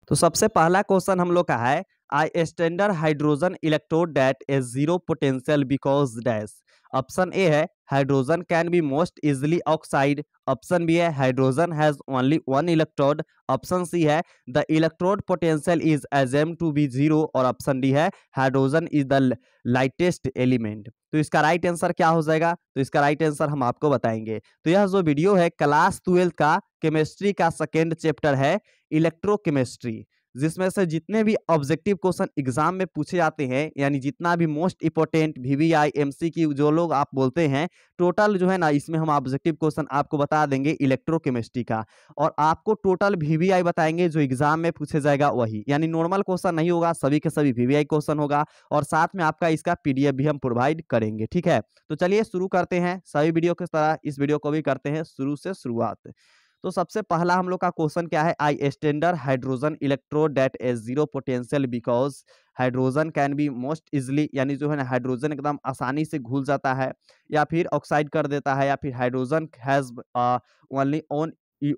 तो सबसे पहला क्वेश्चन हम लोग का है I standard hydrogen electrode that is zero potential because dash. Option A है hydrogen can be most easily oxide. Option B है hydrogen has only one electrode. Option C है the electrode potential is assume to be zero. और option D है hydrogen is the lightest element. तो इसका right answer क्या हो जाएगा? तो इसका राइट आंसर हम आपको बताएंगे। तो यह जो वीडियो है क्लास 12 का केमिस्ट्री का सेकेंड चैप्टर है इलेक्ट्रोकेमिस्ट्री, जिसमें से जितने भी ऑब्जेक्टिव क्वेश्चन एग्जाम में पूछे जाते हैं, यानी जितना भी मोस्ट इंपोर्टेंट वीवीआई एमसीक्यू जो लोग आप बोलते हैं, टोटल जो है ना इसमें हम ऑब्जेक्टिव क्वेश्चन आपको बता देंगे इलेक्ट्रोकेमिस्ट्री का। और आपको टोटल वीवीआई बताएंगे जो एग्जाम में पूछे जाएगा वही, यानी नॉर्मल क्वेश्चन नहीं होगा, सभी के सभी वीवीआई क्वेश्चन होगा। और साथ में आपका इसका पीडीएफ भी हम प्रोवाइड करेंगे। ठीक है, तो चलिए शुरू करते हैं। सभी वीडियो की तरह इस वीडियो को भी करते हैं शुरू से शुरुआत। तो सबसे पहला हम लोग का क्वेश्चन क्या है? I standard hydrogen electrode that is zero potential because hydrogen can be most easily, यानी जो है ना हाइड्रोजन एकदम आसानी से घुल जाता है या फिर ऑक्साइड कर देता है, या फिर hydrogen has only on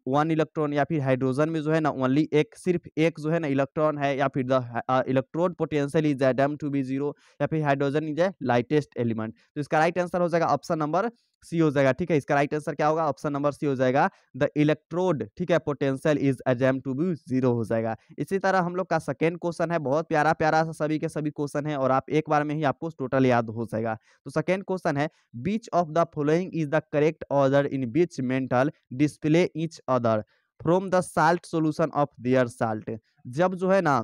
one electron, या फिर हाइड्रोजन में जो है ना ओनली एक सिर्फ एक जो है ना इलेक्ट्रॉन है, या फिर द इलेक्ट्रोड पोटेंशियल इज एडम टू बी जीरो, या फिर hydrogen is a lightest element. तो इसका राइट आंसर हो जाएगा ऑप्शन नंबर सी हो जाएगा। ठीक है, इसका राइट आंसर क्या होगा? ऑप्शन नंबर सी हो जाएगा, द इलेक्ट्रोड, ठीक है, potential is assume to be zero हो जाएगा। इसी तरह हम लोग का सेकेंड क्वेश्चन है, बहुत प्यारा प्यारा सा सभी के सभी क्वेश्चन है और आप एक बार में ही आपको टोटल याद हो जाएगा। तो सेकेंड क्वेश्चन है which of the following is the correct order in which metal displace each other from the salt solution of their salt. जब जो है ना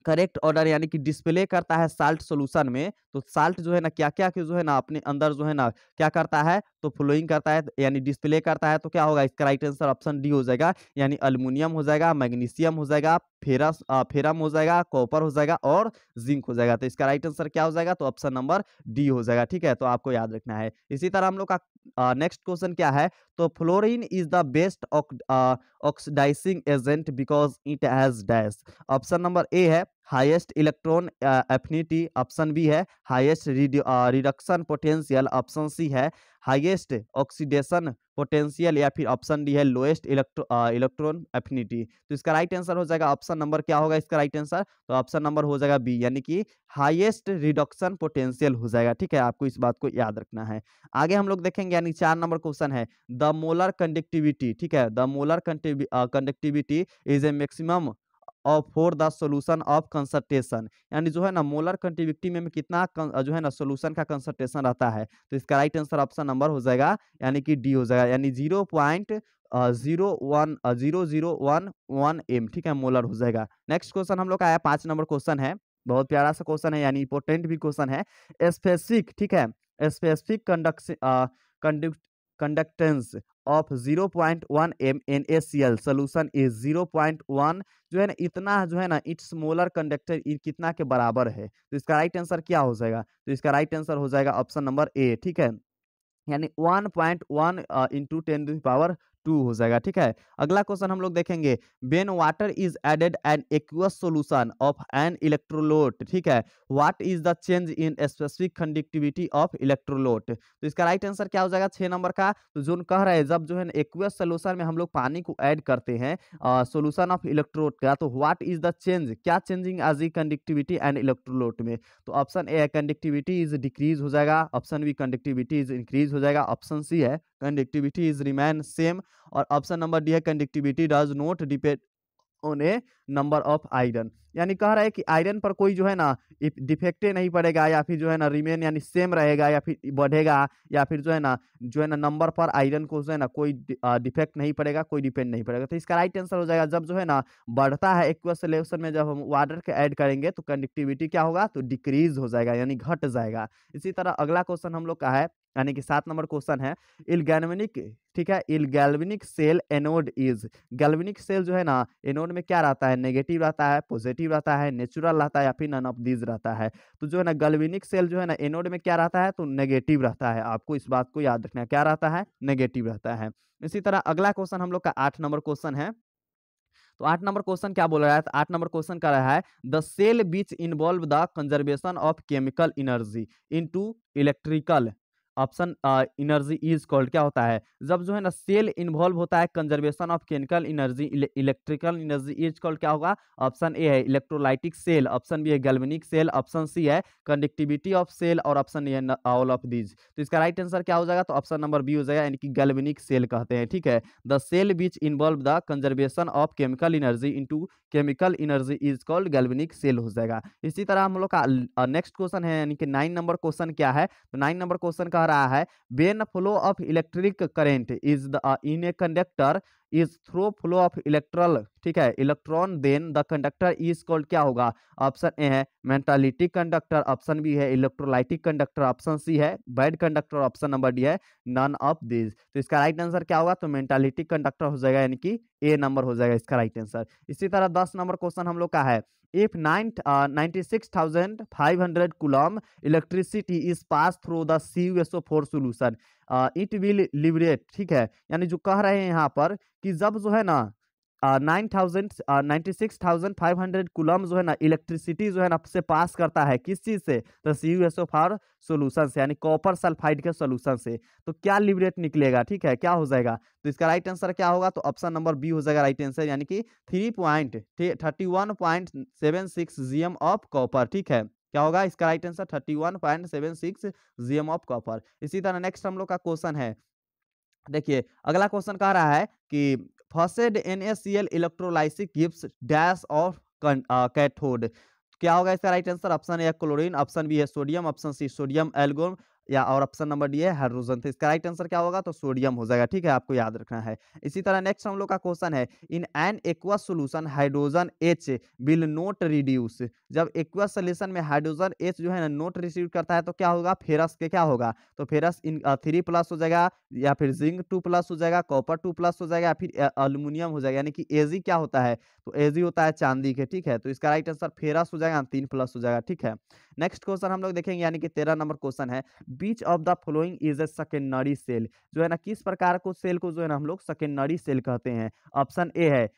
करेक्ट ऑर्डर यानी कि डिस्प्ले करता है साल्ट सॉल्यूशन में, तो साल्ट जो है ना क्या क्या जो है ना अपने अंदर जो है ना क्या करता है, तो फ्लोइंग करता है, यानी डिस्प्ले करता है। तो क्या होगा? इसका राइट आंसर ऑप्शन डी हो जाएगा, यानी अल्युमिनियम हो जाएगा, मैग्नीशियम हो जाएगा, फेरम हो जाएगा, कॉपर हो जाएगा और जिंक हो जाएगा। तो इसका राइट आंसर क्या हो जाएगा? तो ऑप्शन नंबर डी हो जाएगा। ठीक है, तो आपको याद रखना है। इसी तरह हम लोग का नेक्स्ट क्वेश्चन क्या है? तो fluorine is the best oxidising agent because it has dash. Option number A है highest electron affinity. Option B है highest reduction potential. Option C है हाईएस्ट ऑक्सीडेशन पोटेंशियल, या फिर ऑप्शन डी है लोएस्ट इलेक्ट्रॉन एफिनिटी। तो इसका right answer हो जाएगा ऑप्शन नंबर क्या होगा इसका राइट आंसर? तो ऑप्शन नंबर हो जाएगा बी, यानी कि हाईएस्ट रिडक्शन पोटेंशियल हो जाएगा। ठीक है, आपको इस बात को याद रखना है। आगे हम लोग देखेंगे, यानी 4 नंबर क्वेश्चन है द मोलर कंडक्टिविटी। ठीक है, the molar conductivity is a maximum of for the solution of concentration, यानी जो है ना मोलर कंडक्टिविटी में कितना जो है ना सॉल्यूशन का कंसंट्रेशन रहता है। तो इसका राइट आंसर ऑप्शन नंबर हो जाएगा, यानी कि डी हो जाएगा, यानी 0.00111 एम। ठीक है, मोलर हो जाएगा। नेक्स्ट क्वेश्चन हम लोग का आया 5 नंबर क्वेश्चन है, बहुत प्यारा सा क्वेश्चन है, यानी इंपोर्टेंट भी क्वेश्चन है। स्पेसिफिक, ठीक है, specific conductance of 0.1 M NaCl solution is 0.1, जो है ना इतना जो है ना इट्स मोलर कंडक्टर कितना के बराबर है। तो इसका राइट आंसर क्या हो जाएगा? तो इसका राइट आंसर हो जाएगा ऑप्शन नंबर ए। ठीक है, यानी 1.1 इंटू 10⁻² हो जाएगा। ठीक है, अगला क्वेश्चन हम लोग देखेंगे when water is added an aqueous solution of an electrolyte. ठीक है, what is the change in specific conductivity of electrolyte. तो इसका राइट आंसर क्या हो जाएगा 6 नंबर का? तो जो कह रहा है जब जो है एक्वस सॉल्यूशन में हम लोग पानी को ऐड करते हैं सॉल्यूशन ऑफ इलेक्ट्रोलोट का, तो व्हाट इज द चेंज, क्या changing as the conductivity and electrolyte में। तो option A conductivity is decrease हो जाएगा, option B conductivity is increase हो जाएगा, ऑप्शन सी है कंडक्टिविटी इज रिमेन सेम, और ऑप्शन नंबर डी है conductivity does not depend on a number of iron. यानी कह रहा है कि आयरन पर कोई जो है ना डिफेक्टे नहीं पड़ेगा, या फिर जो है ना रिमेन यानी सेम रहेगा, या फिर बढ़ेगा, या फिर जो है ना नंबर पर आयरन को जो है ना कोई डिफेक्ट नहीं पड़ेगा, कोई डिपेंड नहीं पड़ेगा। तो इसका राइट आंसर हो जाएगा जब जो है ना बढ़ता है एक्वस सॉल्यूशन में, जब हम वाटर के ऐड करेंगे तो कंडक्टिविटी क्या होगा? तो डिक्रीज हो जाएगा, यानी घट जाएगा। इसी तरह अगला क्वेश्चन हम लोग का है, यानी कि 7 नंबर क्वेश्चन है इलगैल्वेनिक। ठीक है, in galvanic cell anode is. Galvanic cell जो है ना एनोड में क्या रहता है? नेगेटिव रहता है, पॉजिटिव रहता है, नेचुरल रहता है, या फिर नन ऑफ दीज रहता है। तो जो है ना गैल्वेनिक सेल जो है ना एनोड में क्या रहता है? तो नेगेटिव रहता है। आपको इस बात को याद रखना है, क्या रहता है? नेगेटिव रहता है। इसी तरह अगला क्वेश्चन हम लोग का 8 नंबर क्वेश्चन है। तो 8 नंबर क्वेश्चन क्या बोल रहा है? 8 नंबर क्वेश्चन कर रहा है the cell which involve the conservation of chemical energy into electrical option energy is called क्या होता है, जब जो है ना सेल इन्वॉल्व होता है conservation of chemical energy electrical energy is called क्या होगा, ऑप्शन ए है इलेक्ट्रोलाइटिक सेल, ऑप्शन बी है गैल्वेनिक सेल, ऑप्शन सी है कंडक्टिविटी ऑफ सेल और ऑप्शन ए है ऑल ऑफ दीज। तो इसका राइट आंसर क्या हो जाएगा, तो ऑप्शन नंबर बी हो जाएगा, यानी कि गैल्वेनिक सेल कहते हैं। ठीक है, the cell which involve the conservation of chemical energy into chemical energy is called galvanic cell हो जाएगा। इसी तरह हम लोग का नेक्स्ट क्वेश्चन है, यानी कि 9 नंबर क्वेश्चन क्या है, तो 9 नंबर क्वेश्चन कह रहा है when flow of electric current is the in a conductor is through flow of electrical, ठीक है, electron, then the conductor is called क्या होगा, ऑप्शन ए है मेटालिटिक कंडक्टर, ऑप्शन बी है इलेक्ट्रोलाइटिक कंडक्टर, ऑप्शन सी है bad conductor, option number D है none of this. तो इसका राइट आंसर क्या होगा, तो मेटालिटिक कंडक्टर हो जाएगा, यानी कि ए नंबर हो जाएगा इसका राइट आंसर। इसी तरह 10 नंबर क्वेश्चन हम लोग का है, if 96,500 coulomb electricity is pass through the CuSO4 solution it will liberate, ठीक है, यानी जो कह रहे हैं यहाँ पर कि जब जो है ना 96,500 कूलम जो है ना इलेक्ट्रिसिटी जो है ना से पास करता है, किस चीज से, तो CuSO4 सोल्यूशन से, यानी कॉपर सल्फाइड के सोल्यूशन से, तो क्या लिबरेट निकलेगा, ठीक है, क्या हो जाएगा, तो इसका राइट आंसर क्या होगा, तो ऑप्शन नंबर बी हो जाएगा राइट आंसर, यानी कि 31.76 GM ऑफ कॉपर। ठीक है, क्या होगा इसका right answer, 31.76 GM of copper. इसी तरह नेक्स्ट हम लोग का क्वेश्चन है, देखिए अगला क्वेश्चन कह रहा है कि fused NaCl electrolysis gives dash of cathode, क्या होगा इसका right answer, option A chlorine, option B है sodium, option C sodium amalgam या और ऑप्शन नंबर डी है हाइड्रोजन। तो इसका राइट आंसर क्या होगा, तो सोडियम हो जाएगा। ठीक है, आपको याद रखना है। इसी तरह नेक्स्ट हम लोग का क्वेश्चन है, in an aqueous solution hydrogen H will note reduce, जब एक्वस सोल्यूशन में हाइड्रोजन H जो है ना नोट रिसीव करता है तो क्या होगा, फेरस के क्या होगा, तो फेरस इन 3+ हो जाएगा, या फिर जिंक 2+ हो जाएगा, कॉपर 2+ हो जाएगा, या फिर अल्यूमिनियम हो जाएगा, यानी कि Ag क्या होता है, तो Ag होता है चांदी के। ठीक है, तो इसका राइट आंसर फेरस हो जाएगा, 3+ हो जाएगा। ठीक है, नेक्स्ट क्वेश्चन हम लोग देखेंगे, यानी कि 13 नंबर क्वेश्चन है, which of the following is a secondary cell, जो है ना किस प्रकार को सेल को जो है ना हम लोग सेकेंडरी सेल कहते हैं। ऑप्शन ए है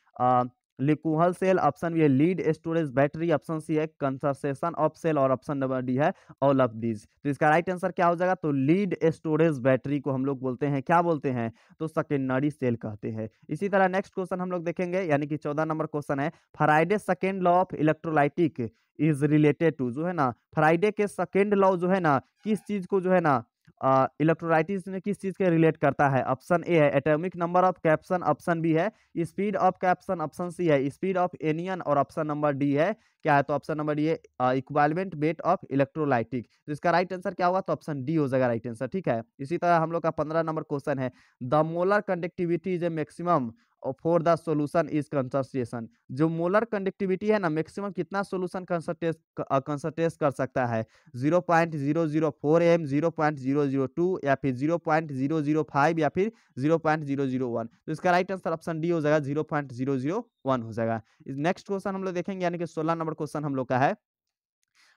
लिकुहल सेल, ऑप्शन बी है lead storage battery, option C है कंसंट्रेशन ऑफ सेल और ऑप्शन नंबर डी है ऑल ऑफ दीज। तो इसका राइट आंसर क्या हो जाएगा, तो लीड स्टोरेज बैटरी को हम लोग बोलते हैं, क्या बोलते हैं, तो सेकेंडरी सेल कहते हैं। इसी तरह नेक्स्ट क्वेश्चन हम लोग देखेंगे, यानी कि 14 नंबर क्वेश्चन है, Faraday second law of electrolytic is related to, जो है ना फ्राइडे के सेकेंड लॉ जो है ना किस चीज को जो है ना इलेक्ट्रोलाइटिस में किस चीज के रिलेट करता है। ऑप्शन ए है atomic number of cation, option B है speed of cation, option C है स्पीड ऑफ एनियन और ऑप्शन नंबर डी है क्या है, तो ऑप्शन नंबर डी है इक्विवेलेंट वेट ऑफ इलेक्ट्रोलाइटिक। तो इसका राइट आंसर क्या होगा, तो ऑप्शन डी हो जाएगा राइट आंसर। ठीक है, इसी तरह हम लोग का 15 नंबर क्वेश्चन है, the molar conductivity is a maximum for the solution is concentration, जो मोलर कंडक्टिविटी है ना मैक्सिमम कितना सॉल्यूशन कंसंट्रेट कर सकता है, 0.004 m, 0.002 या फिर 0.005 या फिर 0.001। तो इसका राइट आंसर ऑप्शन डी हो जाएगा, 0.001 हो जाएगा। नेक्स्ट क्वेश्चन हम लोग देखेंगे, यानी कि 16 नंबर क्वेश्चन हम लोग का है,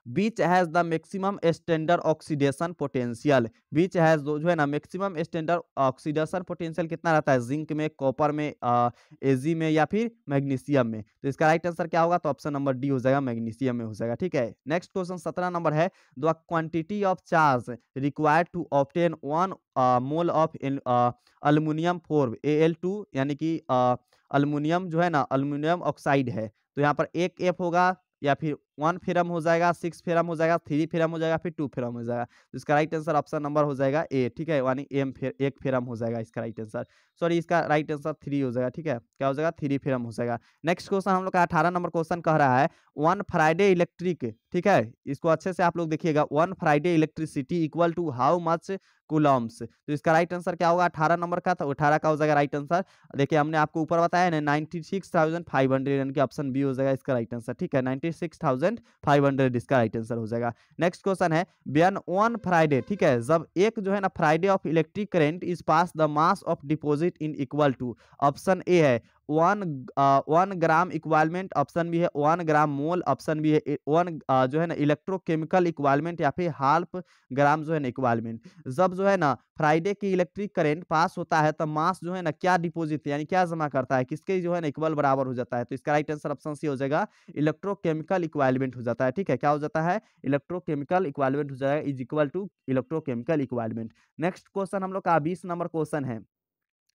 बीच has the maximum standard oxidation potential, beach has जो है ना मैक्सिमम स्टैंडर्ड ऑक्सीडेशन पोटेंशियल कितना रहता है, जिंक में, कॉपर में, एजी में या फिर मैग्नीशियम में। तो इसका राइट आंसर क्या होगा, तो ऑप्शन नंबर डी हो जाएगा, मैग्नीशियम में हो जाएगा। ठीक है, नेक्स्ट क्वेश्चन 17 नंबर है, the quantity of charge required to obtain 1 mole of aluminium for Al2, यानी कि अल्युमिनियम जो है ना अल्युमिनियम ऑक्साइड है, तो यहाँ पर एक एफ होगा या फिर 1 फेरम हो जाएगा, 6 फेरम हो जाएगा, 3 फेरम हो जाएगा, फिर 2 फेरम हो जाएगा। तो इसका राइट आंसर ऑप्शन नंबर हो जाएगा ए। ठीक है, यानी एक फेरम हो जाएगा इसका राइट आंसर, सॉरी इसका राइट आंसर 3 हो जाएगा। ठीक है, क्या हो जाएगा, 3 फेरम हो जाएगा। नेक्स्ट क्वेश्चन हम लोग का 18 नंबर क्वेश्चन कह रहा है, 1 फ्राइडे इलेक्ट्रिक, ठीक है, इसको अच्छे से आप लोग देखिएगा, 1 Faraday electricity equal to how much coulombs. तो इसका राइट आंसर क्या होगा, 18 नंबर का, तो 18 का हो जाएगा राइट आंसर। देखिए हमने आपको ऊपर बताया ना 96,500, यानी कि ऑप्शन बी हो जाएगा इसका राइट आंसर। ठीक है, 96,500 इसका राइट आंसर हो जाएगा। नेक्स्ट क्वेश्चन है, बियन 1 फ्राइडे, ठीक है, जब एक जो है ना Faraday of electric current is pass the mass of deposit in equal to, option A है 1 ग्राम इक्वालमेंट, ऑप्शन बी है 1 ग्राम मोल, ऑप्शन बी है 1 जो है ना इलेक्ट्रोकेमिकल इक्वालमेंट, या फिर हाल्फ ग्राम जो है ना इक्वालमेंट। जब जो है ना फ्राइडे की इलेक्ट्रिक करंट पास होता है तब मास जो है ना क्या डिपॉजिट यानी क्या जमा करता है, किसके जो है ना इक्वल बराबर हो जाता है। तो इसका राइट आंसर ऑप्शन सी हो जाएगा, इलेक्ट्रोकेमिकल इक्वालमेंट हो जाता है। ठीक है, क्या हो जाता है, इलेक्ट्रोकेमिकल इक्वालमेंट हो जाएगा, is equal to electrochemical equivalent. Next question हम लोग का 20 नंबर क्वेश्चन है।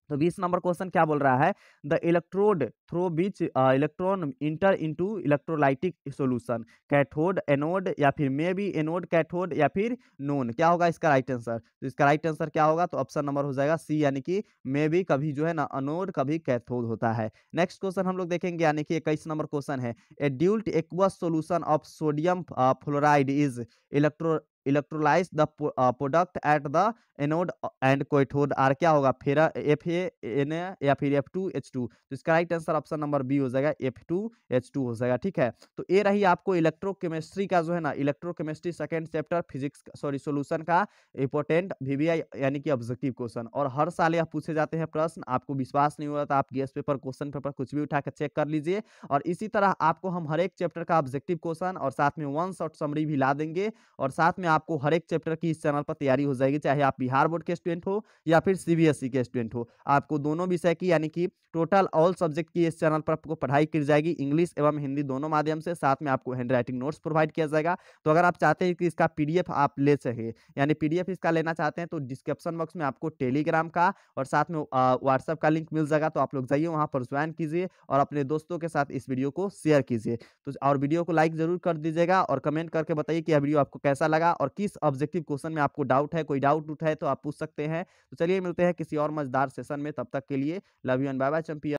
तो 20 नंबर क्वेश्चन क्या बोल रहा है, the electrode through which electron inter into electrolytic solution, cathode, anode, या फिर मे बी एनोड कैथोड, या फिर नोन, क्या होगा इसका राइट आंसर। तो इसका राइट आंसर क्या होगा, तो ऑप्शन नंबर हो जाएगा सी, यानी कि मे बी कभी जो है ना अनोड कभी कैथोड होता है। नेक्स्ट क्वेश्चन हम लोग देखेंगे, यानी कि 21 नंबर क्वेश्चन है, a dilute aqueous solution of sodium fluoride is electrolyse the product at the anode and cathode are, क्या होगा, फेरा Fa Na या फिर F2H2। तो इसका right answer option number B हो जाएगा, F2H2 हो जाएगा। ठीक है, तो ये रही आपको इलेक्ट्रोकेमिस्ट्री का जो है ना electrochemistry second chapter physics sorry solution का इंपॉर्टेंट VBI यानी कि ऑब्जेक्टिव क्वेश्चन। और हर साल यह पूछे जाते हैं प्रश्न, आपको विश्वास नहीं हो रहा तो आप गेस्ट पेपर, क्वेश्चन पेपर कुछ भी उठा कर चेक कर लीजिए। और इसी तरह आपको हम हर एक चैप्टर का ऑब्जेक्टिव क्वेश्चन और साथ में वन शॉट समरी भी ला देंगे, और साथ में आपको हर एक चैप्टर की इस चैनल पर तैयारी हो जाएगी, चाहे आप बिहार बोर्ड के स्टूडेंट हो या फिर CBSE के स्टूडेंट हो। आपको दोनों विषय की यानी कि टोटल ऑल सब्जेक्ट की इस चैनल पर आपको पढ़ाई की जाएगी, इंग्लिश एवं हिंदी दोनों माध्यम से। साथ में आपको हैंड राइटिंग नोट्स प्रोवाइड किया जाएगा। तो अगर आप चाहते हैं कि इसका PDF आप ले सके, यानी PDF इसका लेना चाहते हैं, तो डिस्क्रिप्शन बॉक्स में आपको टेलीग्राम का और साथ में व्हाट्सएप का लिंक मिल जाएगा। तो आप लोग जाइए वहां पर ज्वाइन कीजिए और अपने दोस्तों के साथ इस वीडियो को शेयर कीजिए। तो और वीडियो को लाइक जरूर कर दीजिएगा और कमेंट करके बताइए कि यह वीडियो आपको कैसा लगा और किस ऑब्जेक्टिव क्वेश्चन में आपको डाउट है। कोई डाउट उठा है तो आप पूछ सकते हैं। तो चलिए मिलते हैं किसी और मजेदार सेशन में, तब तक के लिए love you and bye bye champion.